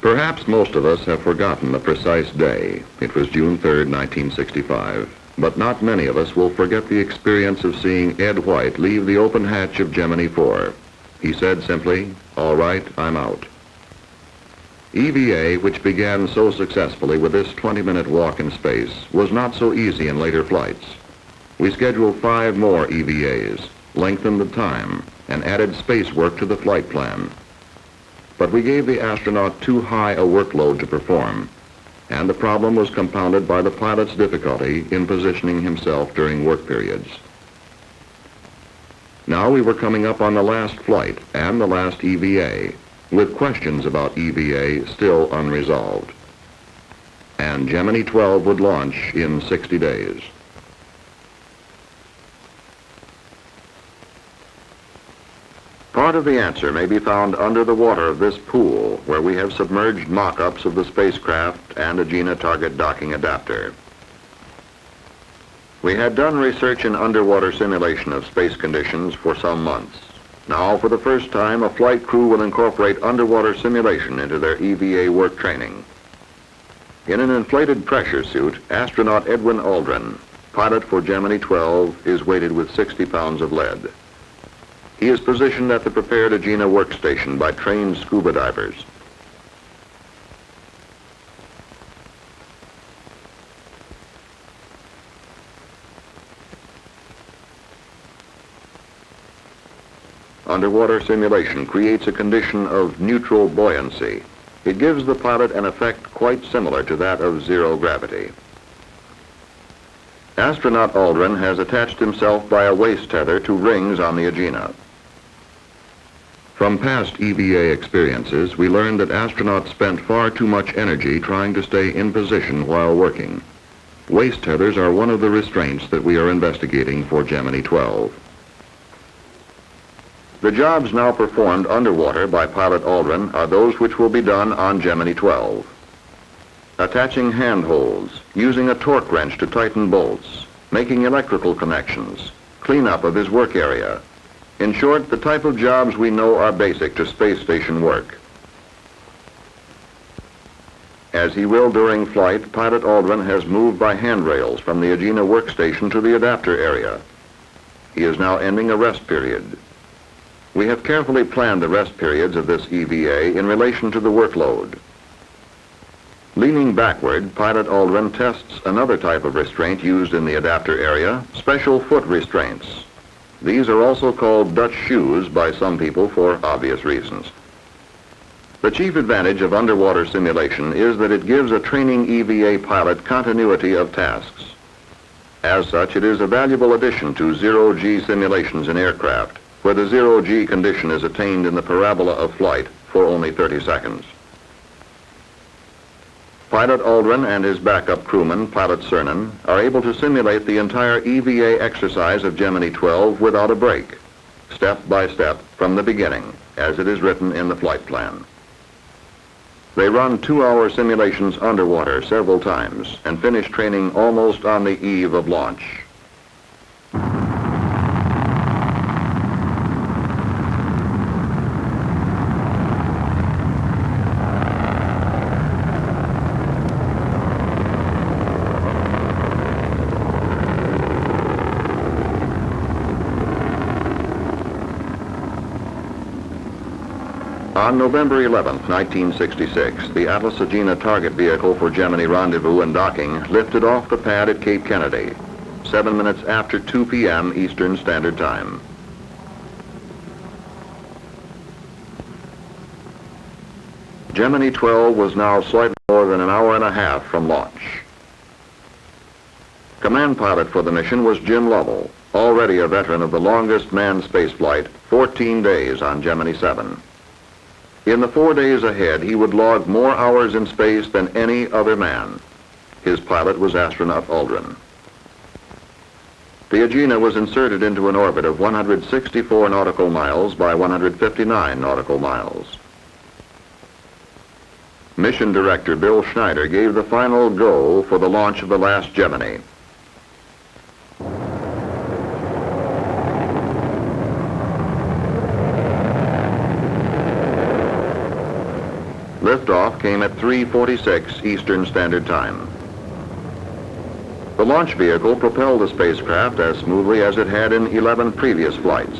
Perhaps most of us have forgotten the precise day. It was June 3rd, 1965. But not many of us will forget the experience of seeing Ed White leave the open hatch of Gemini 4. He said simply, "All right, I'm out." EVA, which began so successfully with this 20-minute walk in space, was not so easy in later flights. We scheduled 5 more EVAs, lengthened the time, and added space work to the flight plan. But we gave the astronaut too high a workload to perform, and the problem was compounded by the pilot's difficulty in positioning himself during work periods. Now we were coming up on the last flight and the last EVA, with questions about EVA still unresolved. And Gemini 12 would launch in 60 days. Part of the answer may be found under the water of this pool, where we have submerged mock-ups of the spacecraft and Agena target docking adapter. We had done research in underwater simulation of space conditions for some months. Now, for the first time, a flight crew will incorporate underwater simulation into their EVA work training. In an inflated pressure suit, astronaut Edwin Aldrin, pilot for Gemini 12, is weighted with 60 pounds of lead. He is positioned at the prepared Agena workstation by trained scuba divers. Underwater simulation creates a condition of neutral buoyancy. It gives the pilot an effect quite similar to that of zero gravity. Astronaut Aldrin has attached himself by a waist tether to rings on the Agena. From past EVA experiences, we learned that astronauts spent far too much energy trying to stay in position while working. Waist tethers are one of the restraints that we are investigating for Gemini 12. The jobs now performed underwater by pilot Aldrin are those which will be done on Gemini 12. Attaching handholds, using a torque wrench to tighten bolts, making electrical connections, cleanup of his work area. In short, the type of jobs we know are basic to space station work. As he will during flight, pilot Aldrin has moved by handrails from the Agena workstation to the adapter area. He is now ending a rest period. We have carefully planned the rest periods of this EVA in relation to the workload. Leaning backward, pilot Aldrin tests another type of restraint used in the adapter area, special foot restraints. These are also called Dutch shoes by some people for obvious reasons. The chief advantage of underwater simulation is that it gives a training EVA pilot continuity of tasks. As such, it is a valuable addition to zero-G simulations in aircraft, where the zero-G condition is attained in the parabola of flight for only 30 seconds. Pilot Aldrin and his backup crewman, Pilot Cernan, are able to simulate the entire EVA exercise of Gemini 12 without a break, step by step from the beginning, as it is written in the flight plan. They run 2-hour simulations underwater several times and finish training almost on the eve of launch. On November 11, 1966, the Atlas Agena target vehicle for Gemini rendezvous and docking lifted off the pad at Cape Kennedy, 7 minutes after 2 p.m. Eastern Standard Time. Gemini 12 was now slightly more than an hour and a half from launch. Command pilot for the mission was Jim Lovell, already a veteran of the longest manned spaceflight, 14 days on Gemini 7. In the 4 days ahead, he would log more hours in space than any other man. His pilot was astronaut Aldrin. The Agena was inserted into an orbit of 164 nautical miles by 159 nautical miles. Mission Director Bill Schneider gave the final go for the launch of the last Gemini. Liftoff came at 3:46 Eastern Standard Time. The launch vehicle propelled the spacecraft as smoothly as it had in 11 previous flights,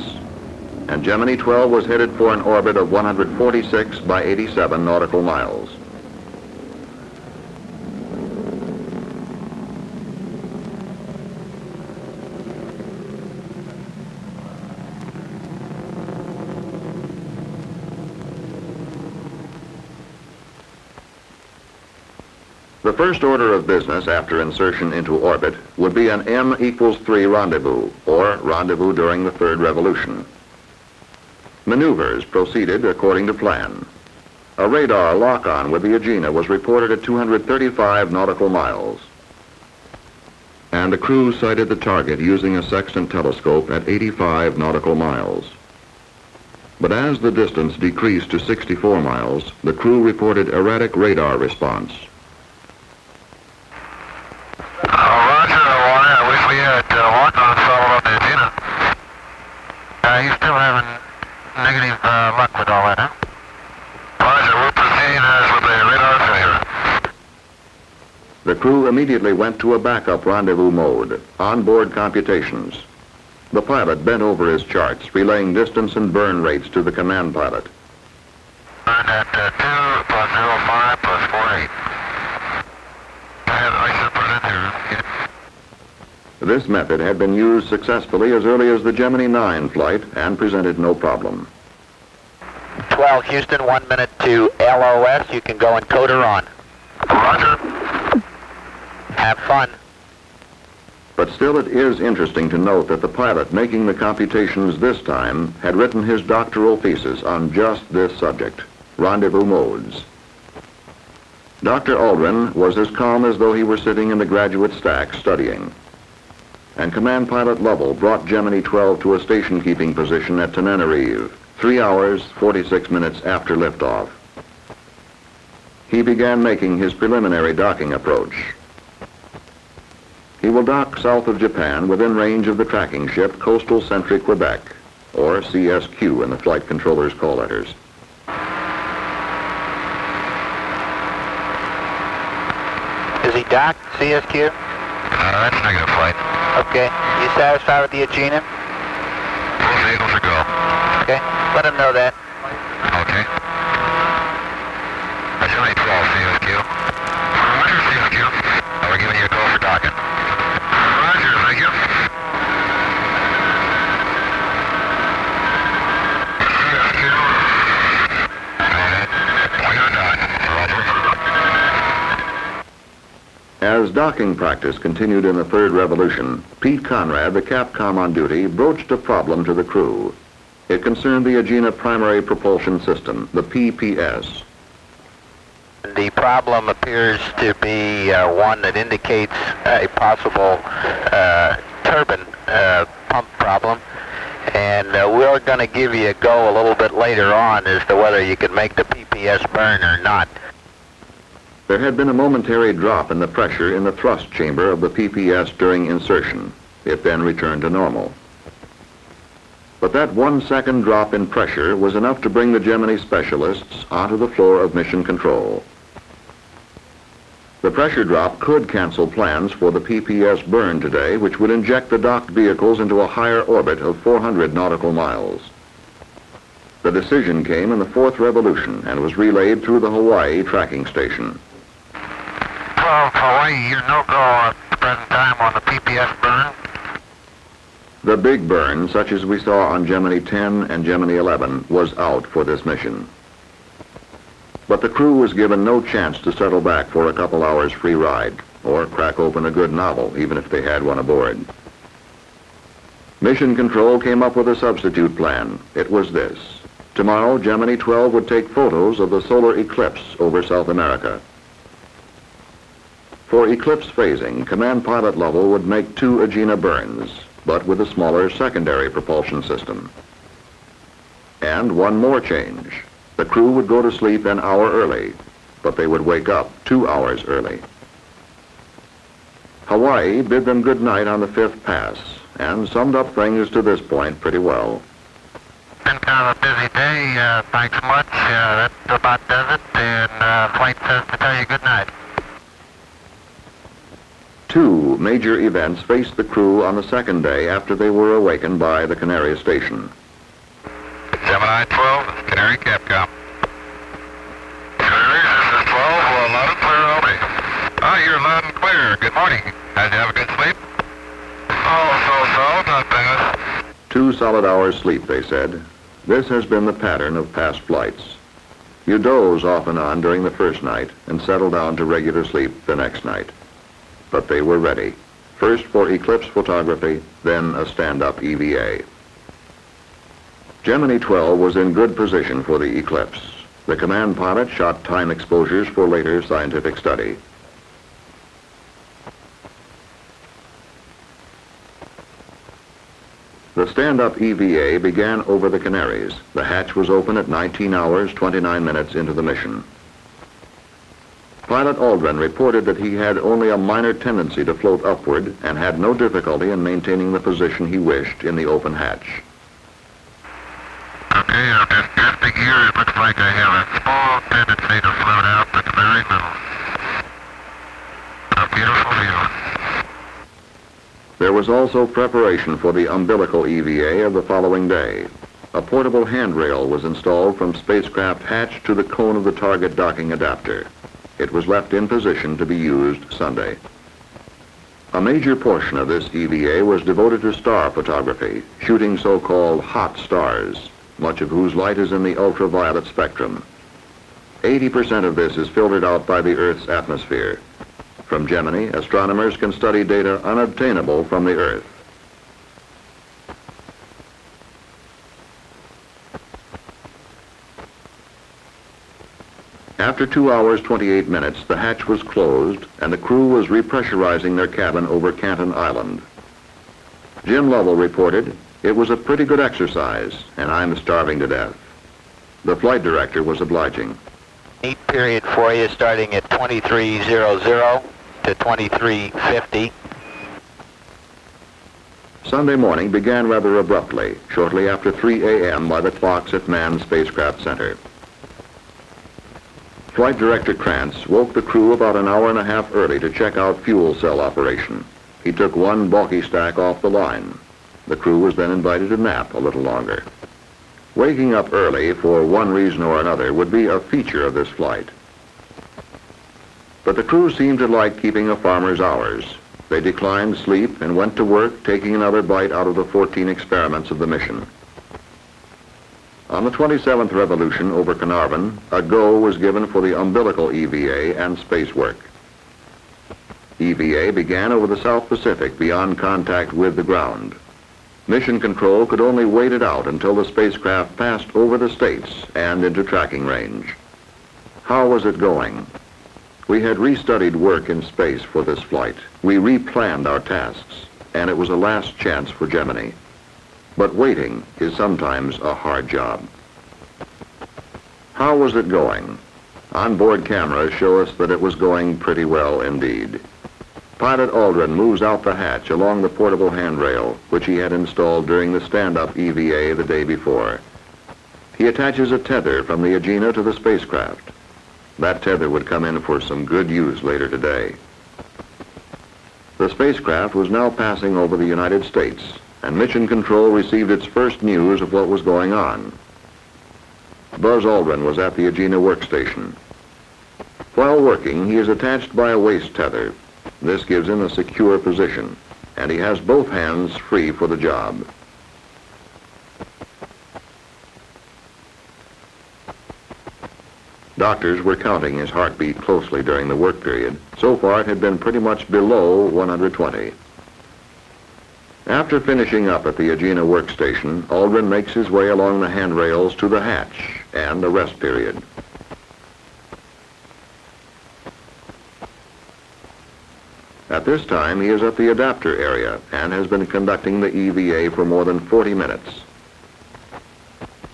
and Gemini 12 was headed for an orbit of 146 by 87 nautical miles. The first order of business after insertion into orbit would be an M=3 rendezvous, or rendezvous during the third revolution. Maneuvers proceeded according to plan. A radar lock-on with the Agena was reported at 235 nautical miles, and the crew sighted the target using a sextant telescope at 85 nautical miles. But as the distance decreased to 64 miles, the crew reported erratic radar response. Roger, Warner. I wish we had lock-on followed up the Agena. He's still having negative luck with all that, huh? Roger, we'll proceed as with the radar failure. The crew immediately went to a backup rendezvous mode, onboard computations. The pilot bent over his charts, relaying distance and burn rates to the command pilot. Burn at 2 plus 05 plus 48. I should put it in here. This method had been used successfully as early as the Gemini 9 flight and presented no problem. 12 Houston, 1 minute to LOS. You can go encoder on. Roger. Have fun. But still it is interesting to note that the pilot making the computations this time had written his doctoral thesis on just this subject, rendezvous modes. Dr. Aldrin was as calm as though he were sitting in the graduate stack studying. And Command Pilot Lovell brought Gemini 12 to a station-keeping position at Tenerife, 3 hours, 46 minutes after liftoff. He began making his preliminary docking approach. He will dock south of Japan within range of the tracking ship Coastal Sentry Quebec, or CSQ in the flight controller's call letters. Is he docked, CSQ? That's negative flight. Okay. You satisfied with the Agena? Both vehicles are go. Okay. Let him know that. Okay. Gemini 12, CSQ. Roger, CSQ. We're giving you a go for docking. Roger, thank you. CSQ. Go ahead. Point on dock. Roger. As docking practice continued in the third revolution, Pete Conrad, the Capcom on duty, broached a problem to the crew. It concerned the Agena Primary Propulsion System, the PPS. The problem appears to be one that indicates a possible turbine pump problem. And we're going to give you a go a little bit later on as to whether you can make the PPS burn or not. There had been a momentary drop in the pressure in the thrust chamber of the PPS during insertion. It then returned to normal. But that 1 second drop in pressure was enough to bring the Gemini specialists onto the floor of mission control. The pressure drop could cancel plans for the PPS burn today, which would inject the docked vehicles into a higher orbit of 400 nautical miles. The decision came in the fourth revolution and was relayed through the Hawaii tracking station. Well, Hawaii, you're no go at the present time on the PPS burn. The big burn, such as we saw on Gemini 10 and Gemini 11, was out for this mission. But the crew was given no chance to settle back for a couple hours free ride, or crack open a good novel, even if they had one aboard. Mission Control came up with a substitute plan. It was this. Tomorrow, Gemini 12 would take photos of the solar eclipse over South America. For eclipse phasing, Command Pilot Lovell would make 2 Agena burns, but with a smaller secondary propulsion system. And one more change. The crew would go to sleep an hour early, but they would wake up 2 hours early. Hawaii bid them good night on the 5th pass, and summed up things to this point pretty well. been kind of a busy day. Thanks much. That about does it. And flight says to tell you good night. Two major events faced the crew on the second day after they were awakened by the Canary station. Gemini 12, this is Canary Capcom. Canary, this is 12, loud and clear, over. Ah, you're loud and clear. Good morning. How'd you have a good sleep? Oh, so, not bad. 2 solid hours sleep, they said. This has been the pattern of past flights. You doze off and on during the first night and settle down to regular sleep the next night. But they were ready. First for eclipse photography, then a stand-up EVA. Gemini 12 was in good position for the eclipse. The command pilot shot time exposures for later scientific study. The stand-up EVA began over the Canaries. The hatch was open at 19 hours, 29 minutes into the mission. Pilot Aldrin reported that he had only a minor tendency to float upward and had no difficulty in maintaining the position he wished in the open hatch. Okay, I'm just drifting here. It looks like I have a small tendency to float out, but very little. A beautiful view. There was also preparation for the umbilical EVA of the following day. A portable handrail was installed from spacecraft hatch to the cone of the target docking adapter. It was left in position to be used Sunday. A major portion of this EVA was devoted to star photography, shooting so-called hot stars, much of whose light is in the ultraviolet spectrum. 80% of this is filtered out by the Earth's atmosphere. From Gemini, astronomers can study data unobtainable from the Earth. After 2 hours, 28 minutes, the hatch was closed and the crew was repressurizing their cabin over Canton Island. Jim Lovell reported, "It was a pretty good exercise, and I'm starving to death." The flight director was obliging. Neat period for you starting at 2300 to 2350. Sunday morning began rather abruptly, shortly after 3 a.m. by the clocks at Manned Spacecraft Center. Flight Director Krantz woke the crew about an hour and a half early to check out fuel cell operation. He took one bulky stack off the line. The crew was then invited to nap a little longer. Waking up early for one reason or another would be a feature of this flight. But the crew seemed to like keeping a farmer's hours. They declined sleep and went to work, taking another bite out of the 14 experiments of the mission. On the 27th revolution over Carnarvon, a go was given for the umbilical EVA and space work. EVA began over the South Pacific beyond contact with the ground. Mission control could only wait it out until the spacecraft passed over the States and into tracking range. How was it going? We had restudied work in space for this flight. We replanned our tasks, and it was a last chance for Gemini. But waiting is sometimes a hard job. How was it going? Onboard cameras show us that it was going pretty well indeed. Pilot Aldrin moves out the hatch along the portable handrail, which he had installed during the stand-up EVA the day before. He attaches a tether from the Agena to the spacecraft. That tether would come in for some good use later today. The spacecraft was now passing over the United States, and Mission Control received its first news of what was going on. Buzz Aldrin was at the Agena workstation. While working, he is attached by a waist tether. This gives him a secure position, and he has both hands free for the job. Doctors were counting his heartbeat closely during the work period. So far, it had been pretty much below 120. After finishing up at the Agena workstation, Aldrin makes his way along the handrails to the hatch and the rest period. At this time, he is at the adapter area and has been conducting the EVA for more than 40 minutes.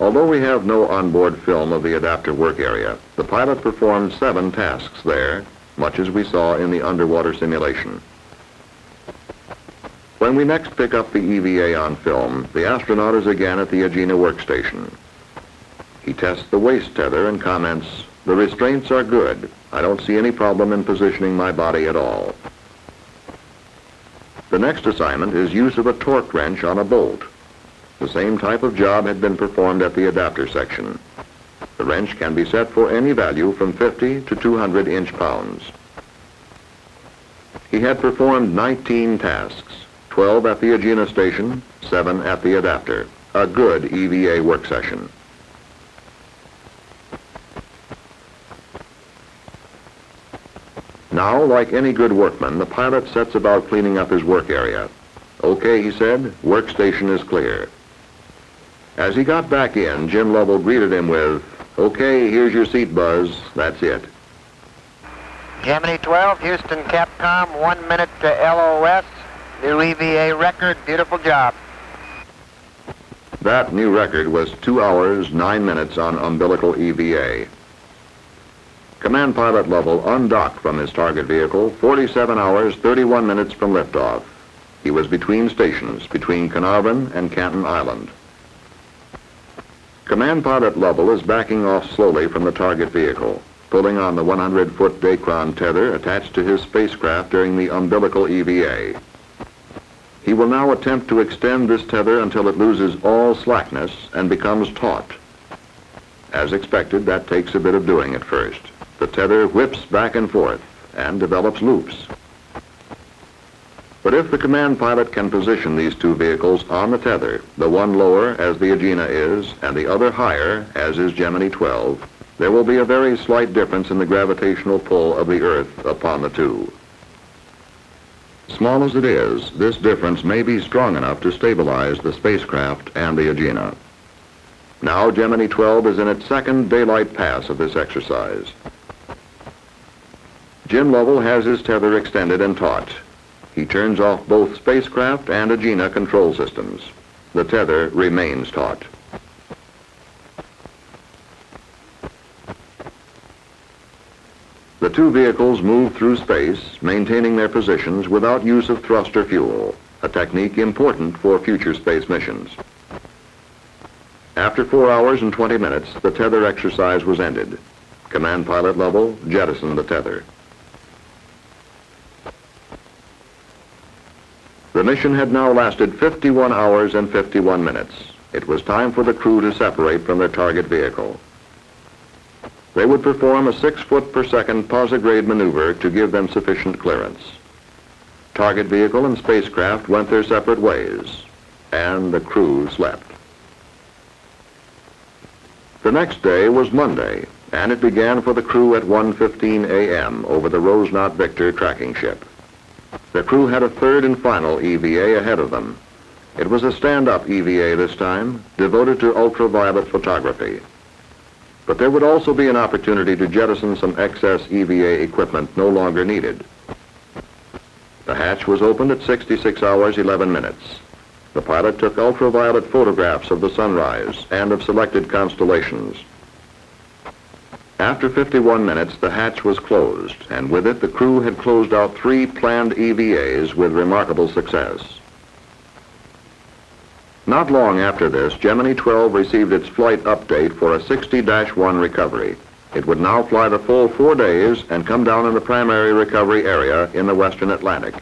Although we have no onboard film of the adapter work area, the pilot performed 7 tasks there, much as we saw in the underwater simulation. When we next pick up the EVA on film, the astronaut is again at the Agena workstation. He tests the waist tether and comments, "The restraints are good. I don't see any problem in positioning my body at all." The next assignment is use of a torque wrench on a bolt. The same type of job had been performed at the adapter section. The wrench can be set for any value from 50 to 200 inch-pounds. He had performed 19 tasks, 12 at the Agena station, 7 at the adapter. A good EVA work session. Now, like any good workman, the pilot sets about cleaning up his work area. "Okay," he said, "workstation is clear." As he got back in, Jim Lovell greeted him with, "Okay, here's your seat, Buzz. That's it." Gemini 12, Houston Capcom, 1 minute to LOS. New EVA record, beautiful job. That new record was 2 hours, 9 minutes on umbilical EVA. Command Pilot Lovell undocked from his target vehicle 47 hours, 31 minutes from liftoff. He was between stations, between Carnarvon and Canton Island. Command Pilot Lovell is backing off slowly from the target vehicle, pulling on the 100-foot Dacron tether attached to his spacecraft during the umbilical EVA. He will now attempt to extend this tether until it loses all slackness and becomes taut. As expected, that takes a bit of doing at first. The tether whips back and forth and develops loops. But if the command pilot can position these two vehicles on the tether, the one lower as the Agena is, and the other higher as is Gemini 12, there will be a very slight difference in the gravitational pull of the Earth upon the two. Small as it is, this difference may be strong enough to stabilize the spacecraft and the Agena. Now Gemini 12 is in its second daylight pass of this exercise. Jim Lovell has his tether extended and taut. He turns off both spacecraft and Agena control systems. The tether remains taut. The two vehicles move through space, maintaining their positions without use of thrust or fuel, a technique important for future space missions. After 4 hours and 20 minutes, the tether exercise was ended. Command Pilot Lovell jettisoned the tether. The mission had now lasted 51 hours and 51 minutes. It was time for the crew to separate from their target vehicle. They would perform a 6-foot-per-second posigrade maneuver to give them sufficient clearance. Target vehicle and spacecraft went their separate ways, and the crew slept. The next day was Monday, and it began for the crew at 1:15 a.m. over the Rosenaught Victor tracking ship. The crew had a third and final EVA ahead of them. It was a stand-up EVA this time, devoted to ultraviolet photography. But there would also be an opportunity to jettison some excess EVA equipment no longer needed. The hatch was opened at 66 hours, 11 minutes. The pilot took ultraviolet photographs of the sunrise and of selected constellations. After 51 minutes, the hatch was closed, and with it, the crew had closed out 3 planned EVAs with remarkable success. Not long after this, Gemini 12 received its flight update for a 60-1 recovery. It would now fly the full 4 days and come down in the primary recovery area in the Western Atlantic.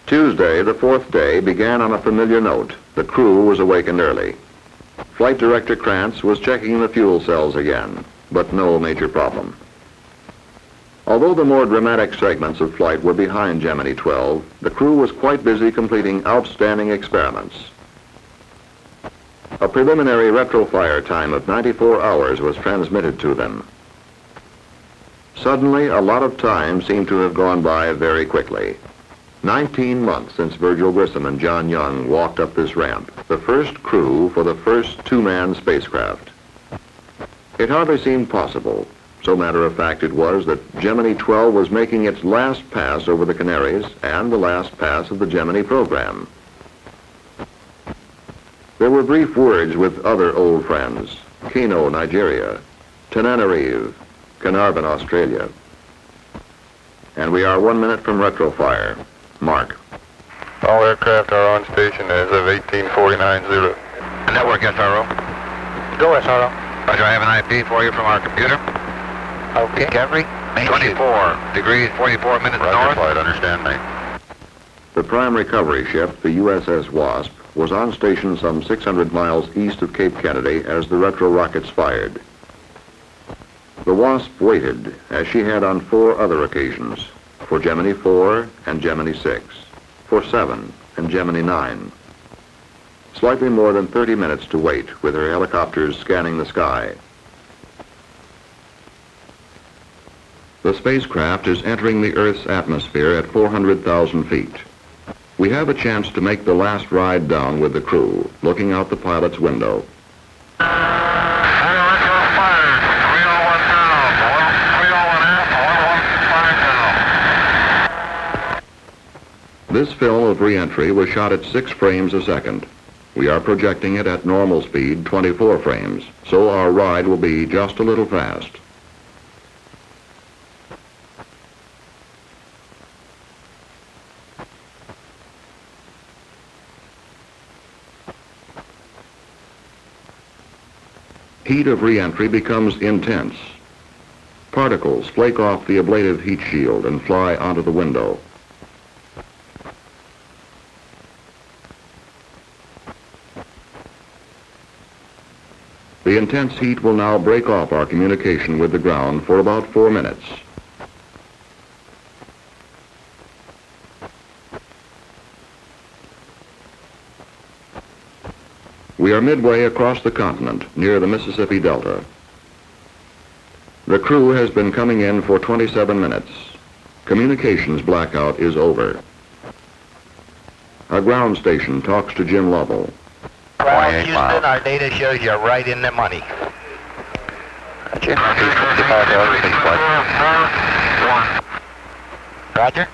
Tuesday, the 4th day, began on a familiar note. The crew was awakened early. Flight Director Krantz was checking the fuel cells again, but no major problem. Although the more dramatic segments of flight were behind Gemini 12, the crew was quite busy completing outstanding experiments. A preliminary retrofire time of 94 hours was transmitted to them. Suddenly, a lot of time seemed to have gone by very quickly. 19 months since Virgil Grissom and John Young walked up this ramp, the first crew for the first 2-man spacecraft. It hardly seemed possible. So matter-of-fact it was that Gemini 12 was making its last pass over the Canaries and the last pass of the Gemini program. There were brief words with other old friends, Kano, Nigeria, Tananarive, Carnarvon, Australia. And we are 1 minute from retrofire. Mark. All aircraft are on station as of 1849-0. The network SRO. Go SRO. Roger, I have an IP for you from our computer. Okay. Discovery. 24 degrees, 44 minutes north. Flight, understand me. The prime recovery ship, the USS Wasp, was on station some 600 miles east of Cape Kennedy as the retro rockets fired. The Wasp waited, as she had on 4 other occasions, for Gemini 4 and Gemini 6, for 7 and Gemini 9. Slightly more than 30 minutes to wait, with her helicopters scanning the sky. The spacecraft is entering the Earth's atmosphere at 400,000 feet. We have a chance to make the last ride down with the crew, looking out the pilot's window. This film of re-entry was shot at 6 frames a second. We are projecting it at normal speed, 24 frames, so our ride will be just a little fast. Heat of re-entry becomes intense. Particles flake off the ablative heat shield and fly onto the window. The intense heat will now break off our communication with the ground for about 4 minutes. We are midway across the continent, near the Mississippi Delta. The crew has been coming in for 27 minutes. Communications blackout is over. Our ground station talks to Jim Lovell. Well, Houston, our data shows you're right in the money. Roger.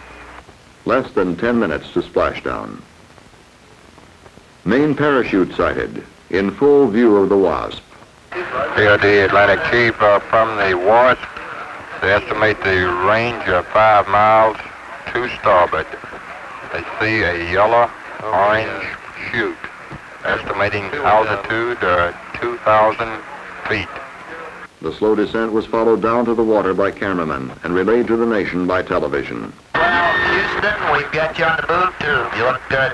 Less than 10 minutes to splashdown. Main parachute sighted, in full view of the Wasp. PRD Atlantic Chief, from the Wasp, they estimate the range of 5 miles to starboard. They see a yellow-orange chute, estimating altitude 2,000 feet. The slow descent was followed down to the water by cameramen and relayed to the nation by television. Well, Houston, we've got you on the move, too. You look good.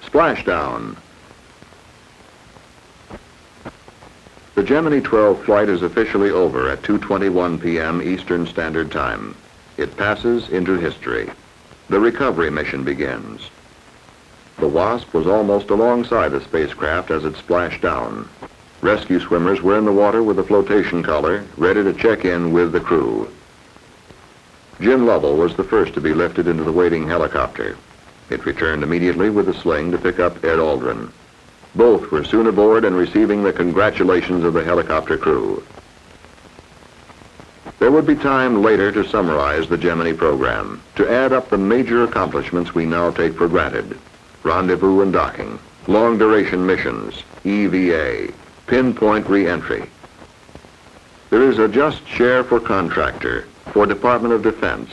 Splashdown. The Gemini 12 flight is officially over at 2:21 p.m. Eastern Standard Time. It passes into history. The recovery mission begins. The Wasp was almost alongside the spacecraft as it splashed down. Rescue swimmers were in the water with a flotation collar, ready to check in with the crew. Jim Lovell was the first to be lifted into the waiting helicopter. It returned immediately with a sling to pick up Ed Aldrin. Both were soon aboard and receiving the congratulations of the helicopter crew. There would be time later to summarize the Gemini program, to add up the major accomplishments we now take for granted. Rendezvous and docking, long-duration missions, EVA, pinpoint re-entry. There is a just share for contractor, for Department of Defense,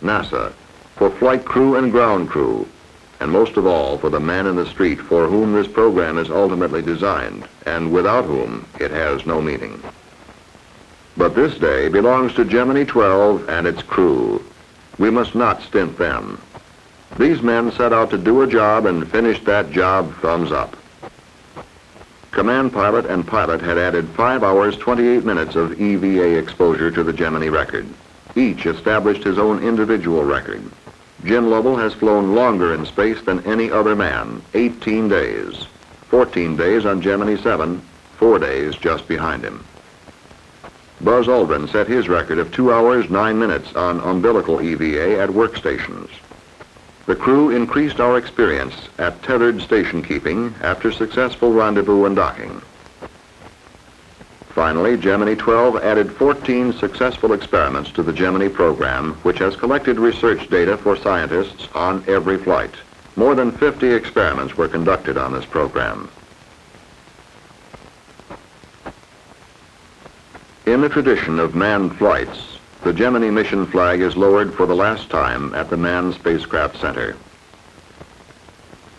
NASA, for flight crew and ground crew, and most of all for the man in the street for whom this program is ultimately designed, and without whom it has no meaning. But this day belongs to Gemini 12 and its crew. We must not stint them. These men set out to do a job and finished that job thumbs up. Command pilot and pilot had added 5 hours, 28 minutes of EVA exposure to the Gemini record. Each established his own individual record. Jim Lovell has flown longer in space than any other man, 18 days. 14 days on Gemini 7, 4 days just behind him. Buzz Aldrin set his record of 2 hours, 9 minutes on umbilical EVA at workstations. The crew increased our experience at tethered station keeping after successful rendezvous and docking. Finally, Gemini 12 added 14 successful experiments to the Gemini program, which has collected research data for scientists on every flight. More than 50 experiments were conducted on this program. In the tradition of manned flights, the Gemini mission flag is lowered for the last time at the Manned Spacecraft Center.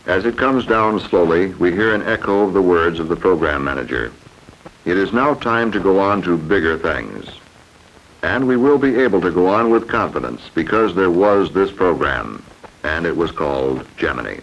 As it comes down slowly, we hear an echo of the words of the program manager. It is now time to go on to bigger things. And we will be able to go on with confidence because there was this program, and it was called Gemini.